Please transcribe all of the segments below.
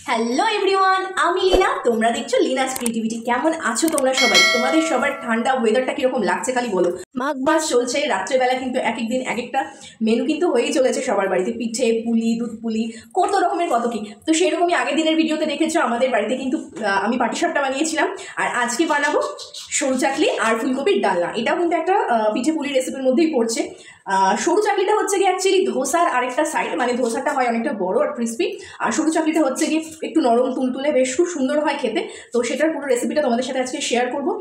Hello everyone, আমি লীনা। তোমরা দেখছো লীনাস ক্রিয়েটিভিটি। কেমন আছো তোমরা সবাই? তোমাদের সবার ঠান্ডা ওয়েদারটা কিরকম লাগছে খালি বলো। মাঘ মাস চলছে, রাত্রেবেলা কিন্তু এক এক দিন এক একটা মেনু কিন্তু হয়েই চলেছে সবার বাড়িতে। পিঠে, পুলি, দুধ পুলি, কত রকমের কত কি। তো সেরকমই আগের দিনের ভিডিওতে দেখেছো আমাদের বাড়িতে কিন্তু আমি পাটিসাপটা বানিয়েছিলাম। আর আজকে বানাবো সরু চাকলি আর ফুলকপির ডালনা। এটাও কিন্তু একটা পিঠে পুলি রেসিপির মধ্যেই পড়ছে। সরু চাকলিটা হচ্ছে গিয়ে অ্যাকচুয়ালি ধোসার আরেকটা সাইড, মানে ধোসাটা হয় অনেকটা বড় আর ক্রিস্পি, আর সরু চাকলিটা হচ্ছে গিয়ে একটু নরম তুলতুলে, বেশ খুব সুন্দর হয় খেতে। তো সেটার পুরো রেসিপিটা তোমাদের সাথে আজকে শেয়ার করবো।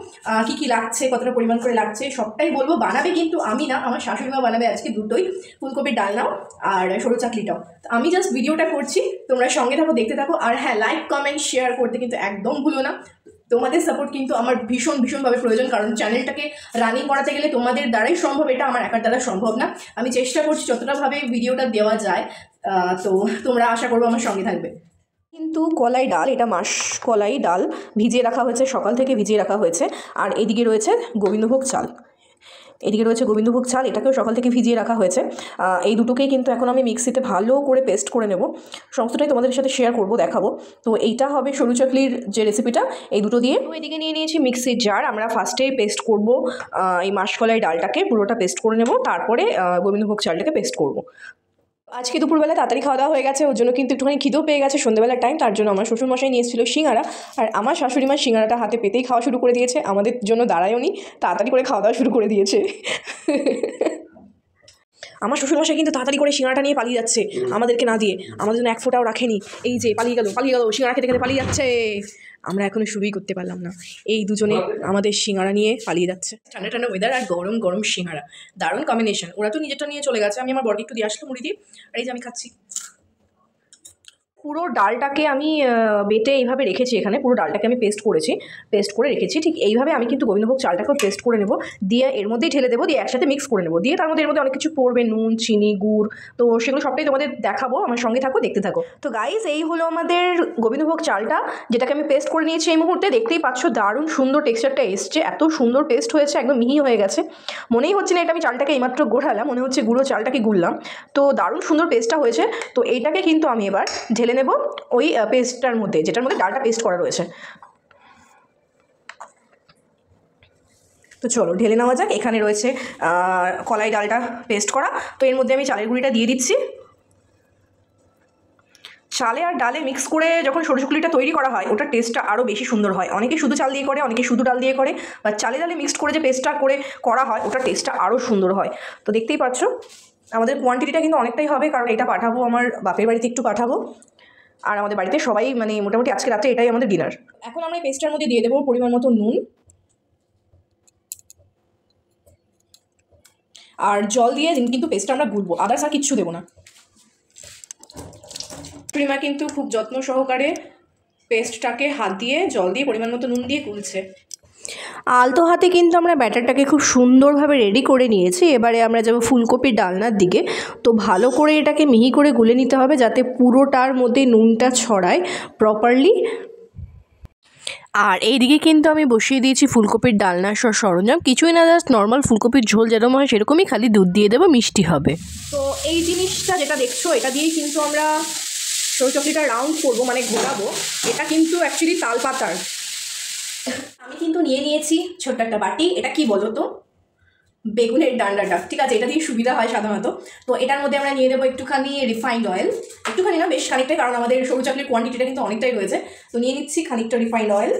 কী কী লাগছে, কতটা পরিমাণ করে লাগছে সবটাই বলবো। বানাবে কিন্তু আমি না, আমার শাশুড়ি মা বানাবে আজকে দুটোই, ফুলকপির ডালনাও আর সরু চাকলিটাও। আমি জাস্ট ভিডিওটা করছি, তোমরা সঙ্গে থাকো, দেখতে থাকো। আর হ্যাঁ, লাইক কমেন্ট শেয়ার করতে কিন্তু একদম ভুলো না। তোমাদের সাপোর্ট কিন্তু আমার ভীষণভাবে প্রয়োজন, কারণ চ্যানেলটাকে রানিং করাতে গেলে তোমাদের দ্বারাই সম্ভব, এটা আমার একার দ্বারা সম্ভব না। আমি চেষ্টা করছি যতটাভাবে ভিডিওটা দেওয়া যায়। তো তোমরা আশা করবো আমার সঙ্গে থাকবে। কিন্তু কলাই ডাল, এটা মাসকলাই ডাল ভিজিয়ে রাখা হয়েছে, সকাল থেকে ভিজিয়ে রাখা হয়েছে। আর এদিকে রয়েছে গোবিন্দভোগ চাল, এটাকেও সকাল থেকে ভিজিয়ে রাখা হয়েছে। এই দুটোকেই কিন্তু এখন আমি মিক্সিতে ভালো করে পেস্ট করে নেব, সমস্তটাই তোমাদের সাথে শেয়ার করব, দেখাবো। তো এইটা হবে সরু চাকলির যে রেসিপিটা, এই দুটো দিয়ে। তো এদিকে নিয়ে নিয়েছি মিক্সির জার। আমরা ফার্স্টেই পেস্ট করব এই মাসকলাই ডালটাকে, পুরোটা পেস্ট করে নেব, তারপরে গোবিন্দভোগ চালটাকে পেস্ট করব। আজকে দুপুরবেলা তাড়াতাড়ি খাওয়া দাওয়া হয়ে গেছে, ওর জন্য কিন্তু একটুখানি খিদেও পেয়ে গেছে সন্ধ্যেবেলার টাইম। তার জন্য আমার শ্বশুরমশাই নিয়ে এসেছিলো সিঙ্গারা, আর আমার শাশুড়ি মা সিঙ্গারাটা হাতে পেতেই খাওয়া শুরু করে দিয়েছে। আমাদের জন্য দাঁড়ায়ও নি, তাড়াতাড়ি করে খাওয়া দাওয়া শুরু করে দিয়েছে। আমার শ্বশুরমশাই কিন্তু তাড়াতাড়ি করে সিঙ্গারাটা নিয়ে পালিয়ে যাচ্ছে, আমাদেরকে না দিয়ে। আমাদের জন্য এক ফোঁটাও রাখেনি। এই যে পালিয়ে গেল, সিঙ্গারা খেতে খেতে পালিয়ে যাচ্ছে। আমরা এখনো শুরুই করতে পারলাম না, এই দুজনে আমাদের সিঙ্গারা নিয়ে পালিয়ে যাচ্ছে। ঠান্ডা ঠান্ডা ওয়েদার আর গরম গরম সিঙ্গারা, দারুণ কম্বিনেশন। ওরা তো নিজেরটা নিয়ে চলে গেছে, আমি আমার বরকে একটু দিয়ে আসলাম মুড়ি দিয়ে, আর এই যে আমি খাচ্ছি। পুরো ডালটাকে আমি বেটে এইভাবে রেখেছি, এখানে পুরো ডালটাকে আমি পেস্ট করে রেখেছি। ঠিক এইভাবে আমি কিন্তু গোবিন্দভোগ চালটাকেও পেস্ট করে নেব, দিয়ে এর মধ্যেই ঢেলে দেবো, দিয়ে একসাথে মিক্স করে নেবো, দিয়ে তার মধ্যে এর মধ্যে অনেক কিছু পড়বে, নুন, চিনি, গুড়। তো সেগুলো সবটাই তোমাদের দেখাবো, আমার সঙ্গে থাকো, দেখতে থাকো। তো গাইস, এই হলো আমাদের গোবিন্দভোগ চালটা, যেটাকে আমি পেস্ট করে নিয়েছি এই মুহূর্তে। দেখতেই পাচ্ছ দারুণ সুন্দর টেক্সচারটা এসছে, এত সুন্দর পেস্ট হয়েছে, একদম মিহি হয়ে গেছে। মনেই হচ্ছে না এটা আমি চালটাকে এইমাত্র গোড়ালাম, মনে হচ্ছে গুঁড়ো চালটাকে গুললাম। তো দারুণ সুন্দর পেস্টটা হয়েছে। তো এইটাকে কিন্তু আমি এবার ঢেলে নেব ওই পেস্টটার মধ্যে, যেটার মধ্যে ডালটা পেস্ট করা রয়েছে। তো চলো ঢেলে নেওয়া যাক। এখানে রয়েছে কলাই ডালটা পেস্ট করা, তো এর মধ্যে আমি চালের গুঁড়িটা দিয়ে দিচ্ছি। চালে আর ডালে মিক্স করে যখন সরু চাকলিটা তৈরি করা হয়, ওটার টেস্টটা আরও বেশি সুন্দর হয়। অনেকে শুধু চাল দিয়ে করে, অনেকে শুধু ডাল দিয়ে করে, বা চালে ডালে মিক্সড করে যে পেস্টটা করা হয়, ওটার টেস্টটা আরও সুন্দর হয়। তো দেখতেই পাচ্ছ আমাদের কোয়ান্টিটিটা কিন্তু অনেকটাই হবে, কারণ এটা পাঠাবো আমার বাপের বাড়িতে, একটু পাঠাবো। আর আমাদের বাড়িতে সবাই মানে মোটামুটি আজকে রাত্রে এটাই আমাদের ডিনার। এখন আমরা এই পেস্টটার মধ্যে দিয়ে দেবো পরিমাণ মতো নুন, আর জল দিয়ে কিন্তু পেস্টটা আমরা গুলবো, আদার্স আর কিচ্ছু দেবো না। প্রিমা কিন্তু খুব যত্ন সহকারে পেস্টটাকে হাত দিয়ে, জল দিয়ে, পরিমাণ মতো নুন দিয়ে গুলছে। আলতো হাতে কিন্তু আমরা ব্যাটারটাকে খুব সুন্দরভাবে রেডি করে নিয়েছি। এবারে আমরা যাবো ফুলকপির ডালনার দিকে। তো ভালো করে এটাকে মিহি করে গুলে নিতে হবে, যাতে পুরোটার মধ্যে নুনটা ছড়ায় প্রপারলি। আর এইদিকে কিন্তু আমি বসিয়ে দিয়েছি ফুলকপির ডালনার সরঞ্জাম, কিছুই না, জাস্ট নর্মাল ফুলকপির ঝোল যেরকম হয় সেরকমই, খালি দুধ দিয়ে দেবো, মিষ্টি হবে। তো এই জিনিসটা যেটা দেখছো, এটা দিয়েই কিন্তু আমরা সরু চাকলিটা রাউন্ড করবো, মানে ঘোরাবো। এটা কিন্তু অ্যাকচুয়ালি তাল পাতার। আমি কিন্তু নিয়ে নিয়েছি ছোট্ট একটা বাটি। এটা কি বলো তো, বেগুনের ডান্ডাটা, ঠিক আছে, এটা দিয়ে সুবিধা হয় সাধারণত। তো এটার মধ্যে আমরা নিয়ে দেবো একটুখানি রিফাইন্ড অয়েল, একটুখানি না, বেশ খানিকটাই, কারণ আমাদের সরু চাকলির কোয়ান্টিটিটা কিন্তু অনেকটাই রয়েছে। তো নিয়ে নিচ্ছি খানিকটা রিফাইন্ড অয়েল,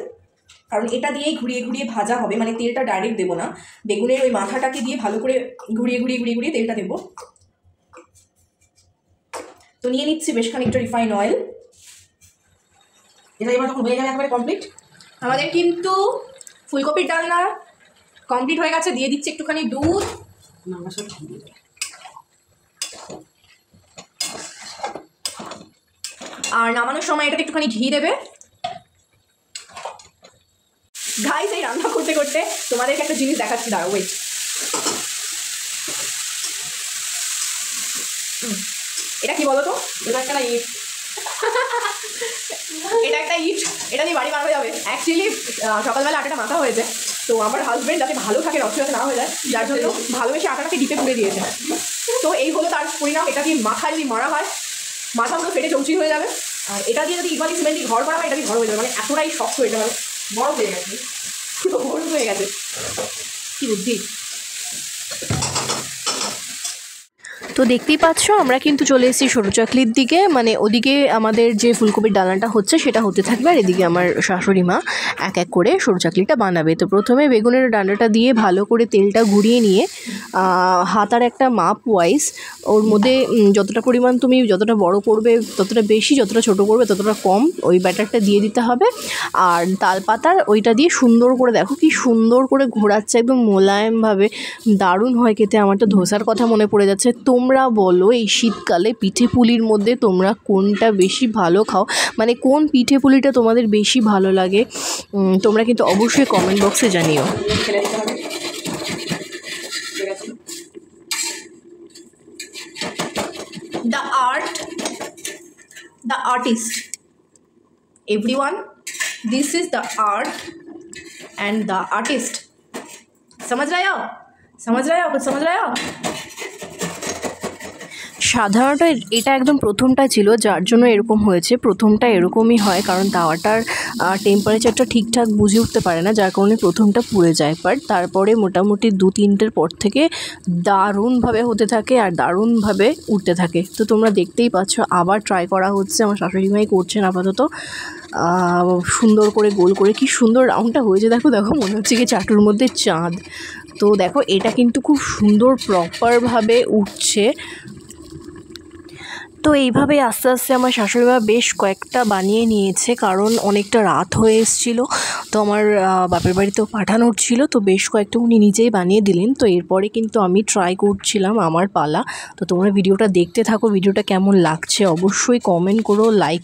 কারণ এটা দিয়েই ঘুরিয়ে ভাজা হবে, মানে তেলটা ডাইরেক্ট দেবো না, বেগুনের ওই মাথাটাকে দিয়ে ভালো করে ঘুরিয়ে তেলটা দেবো। তো নিয়ে নিচ্ছি বেশ খানিকটা রিফাইন্ড অয়েল। এটা এবার যখন হয়ে যাবে একেবারে কমপ্লিট, আমাদের কিন্তু ফুলকপির ডালনা কমপ্লিট হয়ে গেছে। দিয়ে দিচ্ছি একটুখানি দুধ, আর নামানোর সময় এটাতে একটুখানি ঘি দেবে। গাইস, এই রান্না করতে করতে তোমাদেরকে একটা জিনিস দেখাচ্ছি, দাঁড়াও, ওয়েট। এটা কি বলো তো, এটা একটা ইট, এটা দিয়ে বাড়ি বানানো যাবে। অ্যাকচুয়ালি সকালবেলা আটাটা মাখা হয়েছে, তো আমার হাজব্যান্ড যাতে ভালো থাকে, রক্ত যাতে না হয়ে যায়, যার জন্য ভালোবেসে আটাটাকে ডিপে পুড়ে দিয়েছে। তো এই হলো তার পরিণাম। এটা দিয়ে মাথা যদি মারা হয়, মাথাগুলো ফেটে চৌচির হয়ে যাবে। আর এটা দিয়ে যদি ইকুয়ালি সিমেন্ট ঘর করা হয় এটা দিয়ে ঘর হয়ে যাবে, মানে এতটাই শক্ত এটা, মানে বড় হয়ে গেছে, বড় হয়ে গেছে, কি বুদ্ধি। তো দেখতেই পাচ্ছ আমরা কিন্তু চলে এসেছি সরু চাকলির দিকে, মানে ওদিকে আমাদের যে ফুলকপির ডালনাটা হচ্ছে সেটা হতে থাকবে, আর এদিকে আমার শাশুড়ি মা এক এক করে সরু চাকলিটা বানাবে। তো প্রথমে বেগুনের ডান্ডাটা দিয়ে ভালো করে তেলটা ঘুরিয়ে নিয়ে হাতার একটা মাপ ওয়াইজ ওর মধ্যে যতটা পরিমাণ তুমি যতটা বড় করবে ততটা বেশি, যতটা ছোট করবে ততটা কম, ওই ব্যাটারটা দিয়ে দিতে হবে। আর তালপাতার ওইটা দিয়ে সুন্দর করে দেখো কি সুন্দর করে ঘোরাচ্ছে, একদম মোলায়েমভাবে, দারুণ হয় খেতে। আমার তো ধোসার কথা মনে পড়ে যাচ্ছে। তোমরা বলো এই শীতকালে পিঠে পুলির মধ্যে তোমরা কোনটা বেশি ভালো খাও, মানে কোন পিঠে পুলিটা তোমাদের বেশি ভালো লাগে, তোমরা কিন্তু অবশ্যই কমেন্ট বক্সে জানিও। The art, the artist, everyone, this is the art and the artist. समझ रहे हो, समझ रहे हो, कुछ समझ रहे हो? সাধারণত এটা একদম প্রথমটা ছিল, যার জন্য এরকম হয়েছে। প্রথমটা এরকমই হয় কারণ তাওয়াটার টেম্পারেচারটা ঠিকঠাক বুঝে উঠতে পারে না, যার কারণে প্রথমটা পুড়ে যায়। বাট তারপরে মোটামুটি 2-3টের পর থেকে দারুণভাবে হতে থাকে আর দারুণভাবে উঠতে থাকে। তো তোমরা দেখতেই পাচ্ছ আবার ট্রাই করা হচ্ছে, আমার শাশুড়ি মাই করছেন আপাতত সুন্দর করে গোল করে। কি সুন্দর রাউন্ডটা হয়েছে দেখো, দেখো মনে হচ্ছে কি চাটুর মধ্যে চাঁদ। তো দেখো এটা কিন্তু খুব সুন্দর প্রপারভাবে উঠছে। তো এইভাবে আস্তে আস্তে আমার শাশুড়িমা বেশ কয়েকটা বানিয়ে নিয়েছে, কারণ অনেকটা রাত হয়ে এসেছিলো। তো আমার বাপের বাড়িতেও পাঠানোর ছিল, তো বেশ কয়েকটা উনি নিজেই বানিয়ে দিলেন। তো এরপরে কিন্তু আমি ট্রাই করছিলাম, আমার পালা। তো তোমরা ভিডিওটা দেখতে থাকো, ভিডিওটা কেমন লাগছে অবশ্যই কমেন্ট করো, লাইক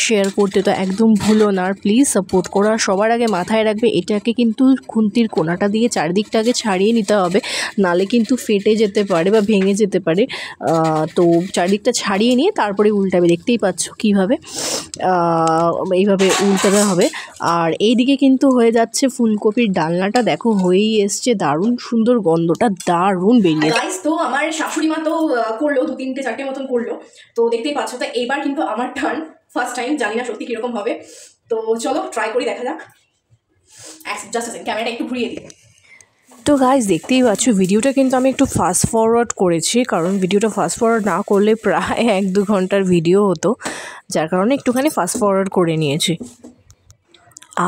শেয়ার করতে তো একদম ভুলো না, আর প্লিজ সাপোর্ট করো। আর সবার আগে মাথায় রাখবে এটাকে কিন্তু খুন্তির কোনাটা দিয়ে চারদিকটাকে ছাড়িয়ে নিতে হবে, নালে কিন্তু ফেটে যেতে পারে বা ভেঙে যেতে পারে। তো চারদিকটা ছাড়িয়ে নিয়ে তারপরে উল্টাবে, দেখতেই পাচ্ছ কীভাবে এইভাবে উল্টাতে হবে। আর এইদিকে কিন্তু হয়ে যাচ্ছে ফুলকপির ডালনাটা, দেখো হয়েই এসছে, দারুণ সুন্দর গন্ধটা দারুণ বেরিয়ে। তো আমার শাশুড়ি মা তো করলো 2-3-4টে মতন করলো, তো দেখতেই পাচ্ছ। তো এবার কিন্তু আমার টার্ন, ফার্স্ট টাইম, জানি না সত্যি কীরকম হবে। তো চলো ট্রাই করি, দেখা যাক। জাস্ট ক্যামেরাটা একটু ঘুরিয়ে দিই। তো গাইজ দেখতেই পাচ্ছ ভিডিওটা কিন্তু আমি একটু ফাস্ট ফরওয়ার্ড করেছি, কারণ ভিডিওটা ফাস্ট ফরওয়ার্ড না করলে প্রায় 1-2 ঘন্টার ভিডিও হতো, যার কারণে একটুখানি ফাস্ট ফরওয়ার্ড করে নিয়েছি।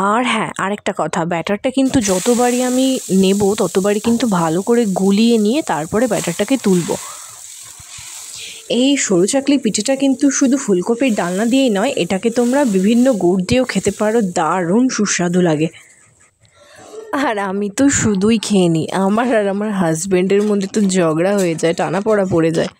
আর হ্যাঁ, আরেকটা কথা, ব্যাটারটা কিন্তু যতবারই আমি নেব ততবারই কিন্তু ভালো করে গুলিয়ে নিয়ে তারপরে ব্যাটারটাকে তুলব। এই সরু চাকলি পিঠেটা কিন্তু শুধু ফুলকপির ডালনা দিয়েই নয়, এটাকে তোমরা বিভিন্ন গুড় দিয়েও খেতে পারো, দারুণ সুস্বাদু লাগে। আর আমি তো শুধুই খেয়ে নিই, আমার আর আমার হাজব্যান্ডের মধ্যে তো ঝগড়া হয়ে যায়, টানাপড়া পড়ে যায়।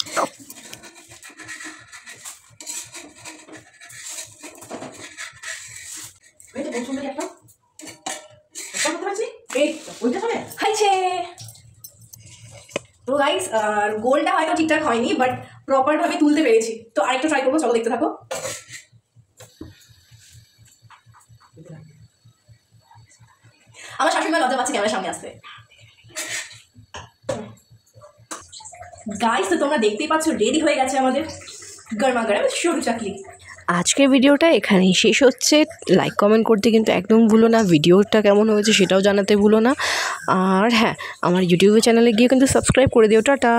তো গাইস গোলটা হয়তো ঠিকঠাক হয়নি, বাট প্রপারভাবে তুলতে পেরেছি। তো আরেকটা ট্রাই করবো, চলো দেখতে থাকো। আমার শাশুড়ি মা লজ্জা পাচ্ছে ক্যামেরার সামনে আসতে। গাইস তো তোমরা দেখতেই পাচ্ছ রেডি হয়ে গেছে আমাদের গরমা গরম সরু চাকলি। আজকের ভিডিওটা এখানেই শেষ হচ্ছে। লাইক কমেন্ট করতে কিন্তু একদম ভুলো না, ভিডিওটা কেমন হয়েছে সেটাও জানাতে ভুলো না। আর হ্যাঁ, আমার ইউটিউব চ্যানেলে গিয়ে কিন্তু সাবস্ক্রাইব করে দিও। টাটা।